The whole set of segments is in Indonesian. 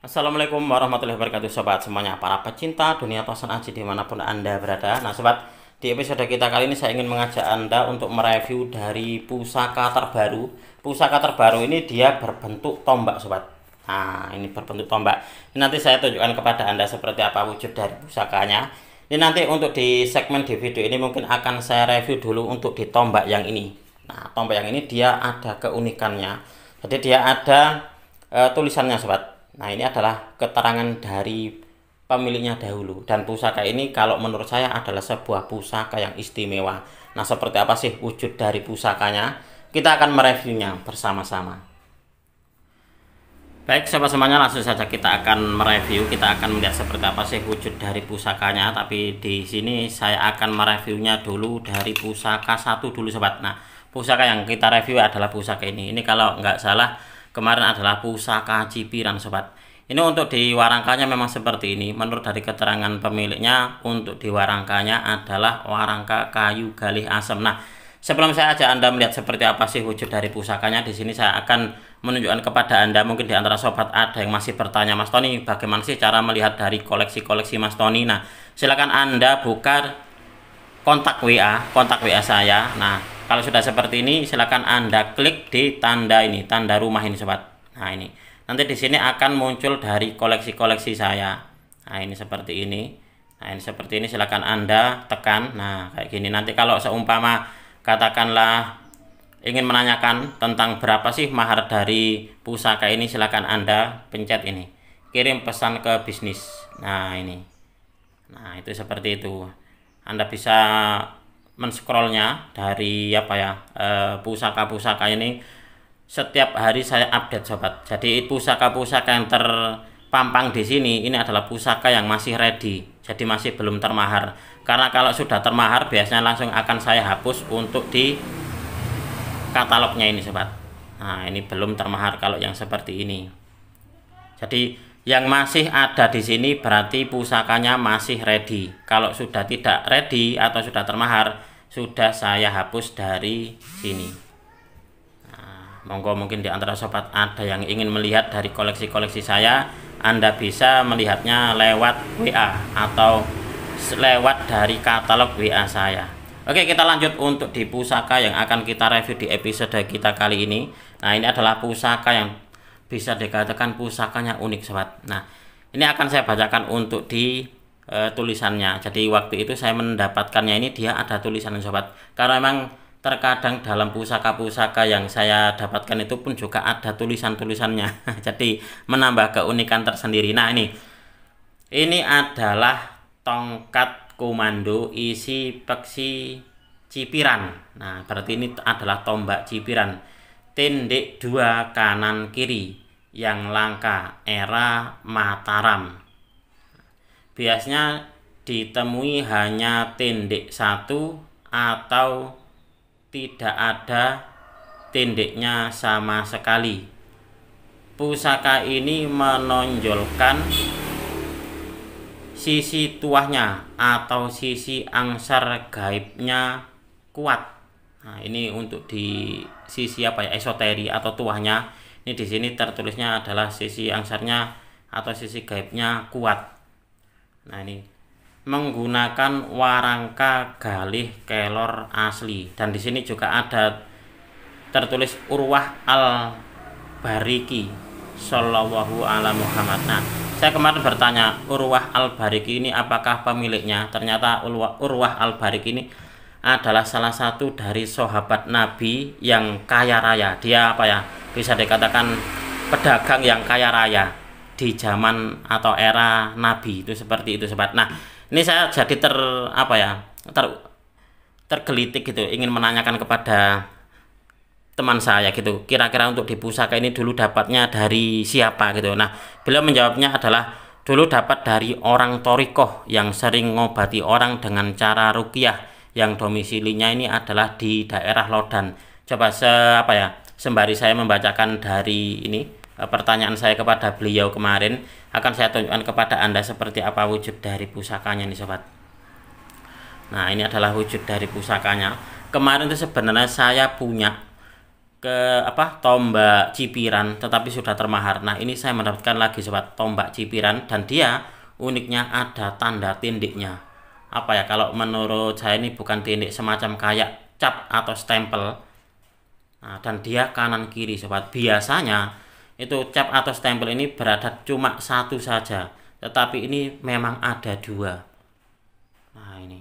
Assalamualaikum warahmatullahi wabarakatuh sobat semuanya, para pecinta dunia tosan aji dimanapun anda berada. Nah sobat, di episode kita kali ini saya ingin mengajak anda untuk mereview dari pusaka terbaru. Pusaka terbaru ini dia berbentuk tombak sobat. Nah ini berbentuk tombak. Ini nanti saya tunjukkan kepada anda seperti apa wujud dari pusakanya. Ini nanti untuk di segmen di video ini mungkin akan saya review dulu untuk di tombak yang ini. Nah tombak yang ini dia ada keunikannya. Jadi dia ada tulisannya sobat. Nah ini adalah keterangan dari pemiliknya dahulu. Dan pusaka ini kalau menurut saya adalah sebuah pusaka yang istimewa. Nah seperti apa sih wujud dari pusakanya? Kita akan mereviewnya bersama-sama. Baik sobat semuanya, langsung saja kita akan mereview. Kita akan melihat seperti apa sih wujud dari pusakanya. Tapi di sini saya akan mereviewnya dulu dari pusaka satu dulu sobat. Nah pusaka yang kita review adalah pusaka ini. Ini kalau nggak salah kemarin adalah pusaka cipiran sobat. Ini untuk di warangkanya memang seperti ini. Menurut dari keterangan pemiliknya, untuk di warangkanya adalah warangka kayu galih asem. Nah sebelum saya ajak anda melihat seperti apa sih wujud dari pusakanya, di sini saya akan menunjukkan kepada anda. Mungkin di antara sobat ada yang masih bertanya, Mas Tony bagaimana sih cara melihat dari koleksi-koleksi Mas Tony. Nah silakan anda buka kontak WA saya. Nah kalau sudah seperti ini, silakan Anda klik di tanda ini, tanda rumah ini sobat. Nah ini, nanti di sini akan muncul dari koleksi-koleksi saya. Nah ini seperti ini. Nah ini seperti ini, silakan Anda tekan. Nah kayak gini. Nanti kalau seumpama katakanlah ingin menanyakan tentang berapa sih mahar dari pusaka ini, silakan Anda pencet ini, kirim pesan ke bisnis. Nah ini. Nah itu seperti itu. Anda bisa men-scrollnya dari pusaka-pusaka ini setiap hari saya update sobat. Jadi pusaka-pusaka yang terpampang di sini ini adalah pusaka yang masih ready, jadi masih belum termahar. Karena kalau sudah termahar biasanya langsung akan saya hapus untuk di katalognya ini sobat. Nah ini belum termahar kalau yang seperti ini. Jadi yang masih ada di sini berarti pusakanya masih ready. Kalau sudah tidak ready atau sudah termahar, sudah saya hapus dari sini. Nah, monggo mungkin di antara sobat ada yang ingin melihat dari koleksi-koleksi saya, Anda bisa melihatnya lewat WA atau lewat dari katalog WA saya. Oke, kita lanjut untuk di pusaka yang akan kita review di episode kita kali ini. Nah, ini adalah pusaka yang bisa dikatakan pusakanya unik sobat. Nah ini akan saya bacakan untuk di tulisannya. Jadi waktu itu saya mendapatkannya ini dia ada tulisannya sobat. Karena memang terkadang dalam pusaka-pusaka yang saya dapatkan itu pun juga ada tulisan-tulisannya. Jadi menambah keunikan tersendiri. Nah ini adalah tongkat komando isi peksi cipiran. Nah berarti ini adalah tombak cipiran. Tindik 2 kanan kiri yang langka era Mataram. Biasanya ditemui hanya tindik 1 atau tidak ada tindiknya sama sekali. Pusaka ini menonjolkan sisi tuahnya atau sisi angsar gaibnya kuat. Nah ini untuk di sisi esoteri atau tuahnya. Ini di sini tertulisnya adalah sisi angsarnya atau sisi gaibnya kuat. Nah ini menggunakan warangka galih kelor asli, dan di sini juga ada tertulis Urwah al-Bariki Shallallahu ala Muhammad. Nah saya kemarin bertanya, Urwah al-Bariki ini apakah pemiliknya? Ternyata Urwah al-Bariki ini adalah salah satu dari sahabat Nabi yang kaya raya. Dia bisa dikatakan pedagang yang kaya raya di zaman atau era Nabi itu, seperti itu sobat. Nah ini saya jadi tergelitik gitu, ingin menanyakan kepada teman saya gitu, kira-kira untuk di pusaka ini dulu dapatnya dari siapa gitu. Nah beliau menjawabnya adalah dulu dapat dari orang torikoh yang sering ngobati orang dengan cara ruqyah, yang domisilinya ini adalah di daerah Lodan. Coba sembari saya membacakan dari ini pertanyaan saya kepada beliau kemarin, akan saya tunjukkan kepada Anda seperti apa wujud dari pusakanya nih sobat. Nah ini adalah wujud dari pusakanya. Kemarin itu sebenarnya saya punya ke tombak cipiran tetapi sudah termahar. Nah, ini saya mendapatkan lagi sobat tombak cipiran dan dia uniknya ada tanda tindiknya. Kalau menurut saya ini bukan tindik, semacam kayak cap atau stempel. Nah, dan dia kanan kiri sobat. Biasanya itu cap atau stempel ini berada cuma satu saja, tetapi ini memang ada dua. Nah, ini.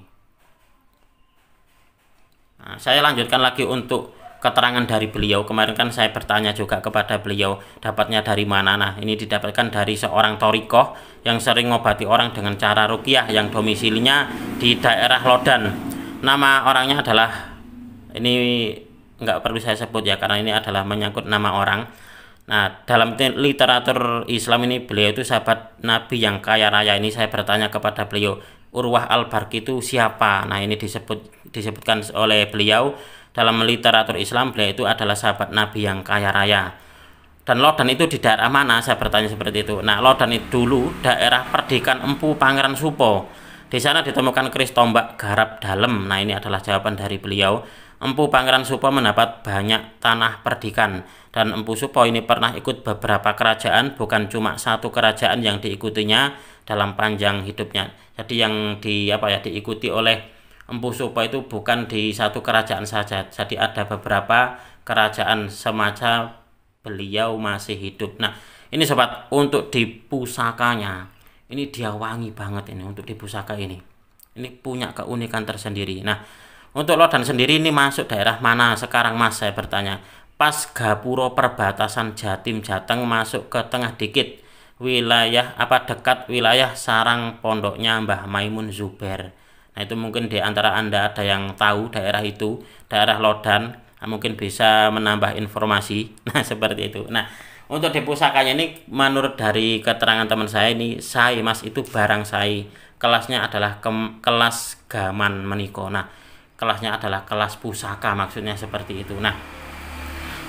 Nah, saya lanjutkan lagi untuk keterangan dari beliau. Kemarin kan saya bertanya juga kepada beliau dapatnya dari mana. Nah, ini didapatkan dari seorang torikoh yang sering ngobati orang dengan cara ruqyah yang domisilinya di daerah Lodan. Nama orangnya adalah, ini nggak perlu saya sebut ya karena ini adalah menyangkut nama orang. Nah, dalam literatur Islam ini beliau itu sahabat Nabi yang kaya raya. Ini saya bertanya kepada beliau, Urwah al-Barki itu siapa? Nah, ini disebutkan oleh beliau dalam literatur Islam, beliau itu adalah sahabat Nabi yang kaya raya. Dan Lodan itu di daerah mana? Saya bertanya seperti itu. Nah, Lodan itu dulu daerah perdikan Empu Pangeran Supo. Di sana ditemukan keris tombak garap dalam. Nah, ini adalah jawaban dari beliau. Empu Pangeran Supo mendapat banyak tanah perdikan, dan Empu Supo ini pernah ikut beberapa kerajaan, bukan cuma satu kerajaan yang diikutinya dalam panjang hidupnya. Jadi yang diikuti oleh Empu Supo itu bukan di satu kerajaan saja, jadi ada beberapa kerajaan semasa beliau masih hidup. Nah, ini sobat, untuk di pusakanya ini dia wangi banget ini. Untuk di pusaka ini punya keunikan tersendiri. Nah, untuk Lodan sendiri ini masuk daerah mana sekarang Mas? Saya bertanya. Pas Gapuro perbatasan Jatim Jateng, masuk ke tengah dikit, wilayah dekat wilayah sarang pondoknya Mbah Maimun Zubair. Nah, itu mungkin di antara Anda ada yang tahu daerah itu, daerah Lodan, mungkin bisa menambah informasi. Nah, seperti itu. Nah, untuk di pusakanya ini menurut dari keterangan teman saya ini, sai Mas, itu barang sai. Kelasnya adalah kelas gaman meniko. Nah, kelasnya adalah kelas pusaka, maksudnya seperti itu. Nah,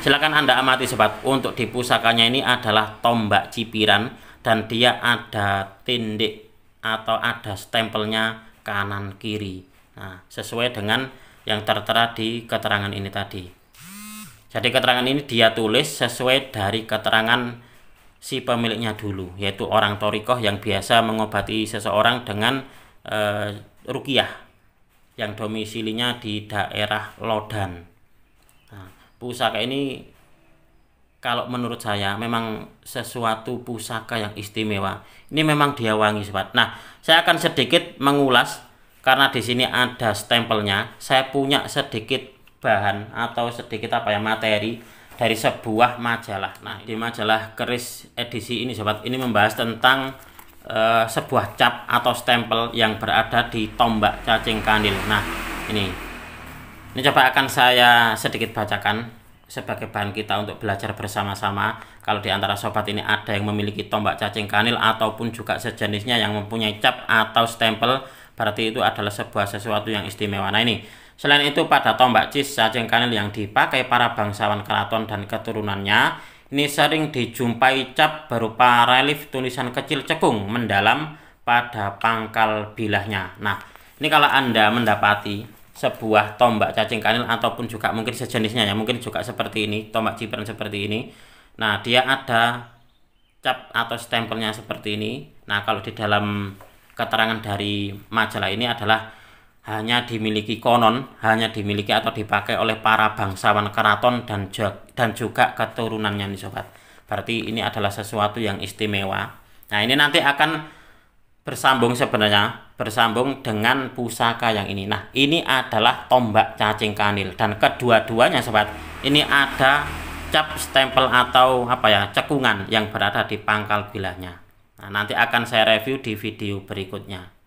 silakan Anda amati sobat. Untuk di pusakanya ini adalah tombak cipiran dan dia ada tindik atau ada stempelnya kanan kiri. Nah, sesuai dengan yang tertera di keterangan ini tadi. Jadi keterangan ini dia tulis sesuai dari keterangan si pemiliknya dulu, yaitu orang torikoh yang biasa mengobati seseorang dengan ruqyah yang domisilinya di daerah Lodan. Nah, pusaka ini kalau menurut saya memang sesuatu pusaka yang istimewa. Ini memang dia wangi sobat. Nah, saya akan sedikit mengulas karena di sini ada stempelnya. Saya punya sedikit bahan atau sedikit materi dari sebuah majalah. Nah, di majalah keris edisi ini sobat, ini membahas tentang sebuah cap atau stempel yang berada di tombak cacing kanil. Nah, ini coba akan saya sedikit bacakan sebagai bahan kita untuk belajar bersama-sama. Kalau di antara sobat ini ada yang memiliki tombak cacing kanil ataupun juga sejenisnya yang mempunyai cap atau stempel, berarti itu adalah sesuatu yang istimewa. Nah, ini selain itu pada tombak cis cacing kanil yang dipakai para bangsawan keraton dan keturunannya, ini sering dijumpai cap berupa relief tulisan kecil cekung mendalam pada pangkal bilahnya. Nah, ini kalau Anda mendapati sebuah tombak cacing kanil ataupun juga mungkin sejenisnya ya, mungkin juga seperti ini, tombak cipiran seperti ini. Nah, dia ada cap atau stempelnya seperti ini. Nah, kalau di dalam keterangan dari majalah ini adalah hanya dimiliki atau dipakai oleh para bangsawan keraton dan juga keturunannya nih sobat. Berarti ini adalah sesuatu yang istimewa. Nah, ini nanti akan bersambung dengan pusaka yang ini. Nah, ini adalah tombak cacing kanil dan kedua-duanya sobat, ini ada cap stempel atau cekungan yang berada di pangkal bilahnya. Nah, nanti akan saya review di video berikutnya.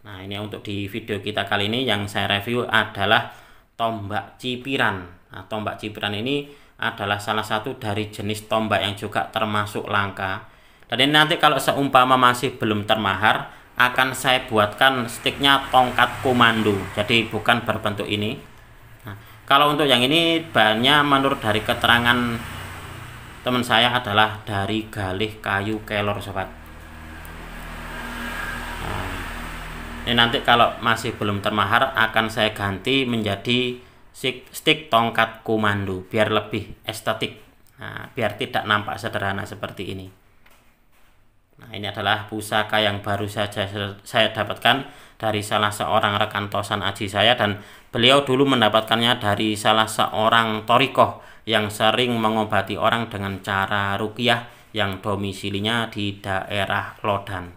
Nah, ini untuk di video kita kali ini yang saya review adalah tombak cipiran. Nah, tombak cipiran ini adalah salah satu dari jenis tombak yang juga termasuk langka. Dan ini nanti kalau seumpama masih belum termahar, akan saya buatkan sticknya tongkat komando. Jadi bukan berbentuk ini. Nah, kalau untuk yang ini bahannya menurut dari keterangan teman saya adalah dari galih kayu kelor sobat. Nah, ini nanti kalau masih belum termahar akan saya ganti menjadi stick tongkat komando biar lebih estetik. Nah, biar tidak nampak sederhana seperti ini. Nah, ini adalah pusaka yang baru saja saya dapatkan dari salah seorang rekan Tosan Aji saya, dan beliau dulu mendapatkannya dari salah seorang torikoh yang sering mengobati orang dengan cara ruqyah yang domisilinya di daerah Lodan.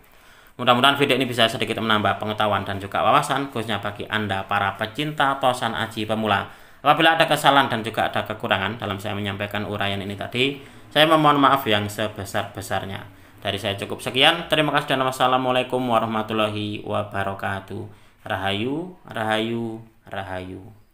Mudah-mudahan video ini bisa sedikit menambah pengetahuan dan juga wawasan khususnya bagi Anda para pecinta Tosan Aji pemula. Apabila ada kesalahan dan juga ada kekurangan dalam saya menyampaikan uraian ini tadi, saya memohon maaf yang sebesar-besarnya. Dari saya cukup sekian. Terima kasih dan wassalamualaikum warahmatullahi wabarakatuh. Rahayu, rahayu, rahayu.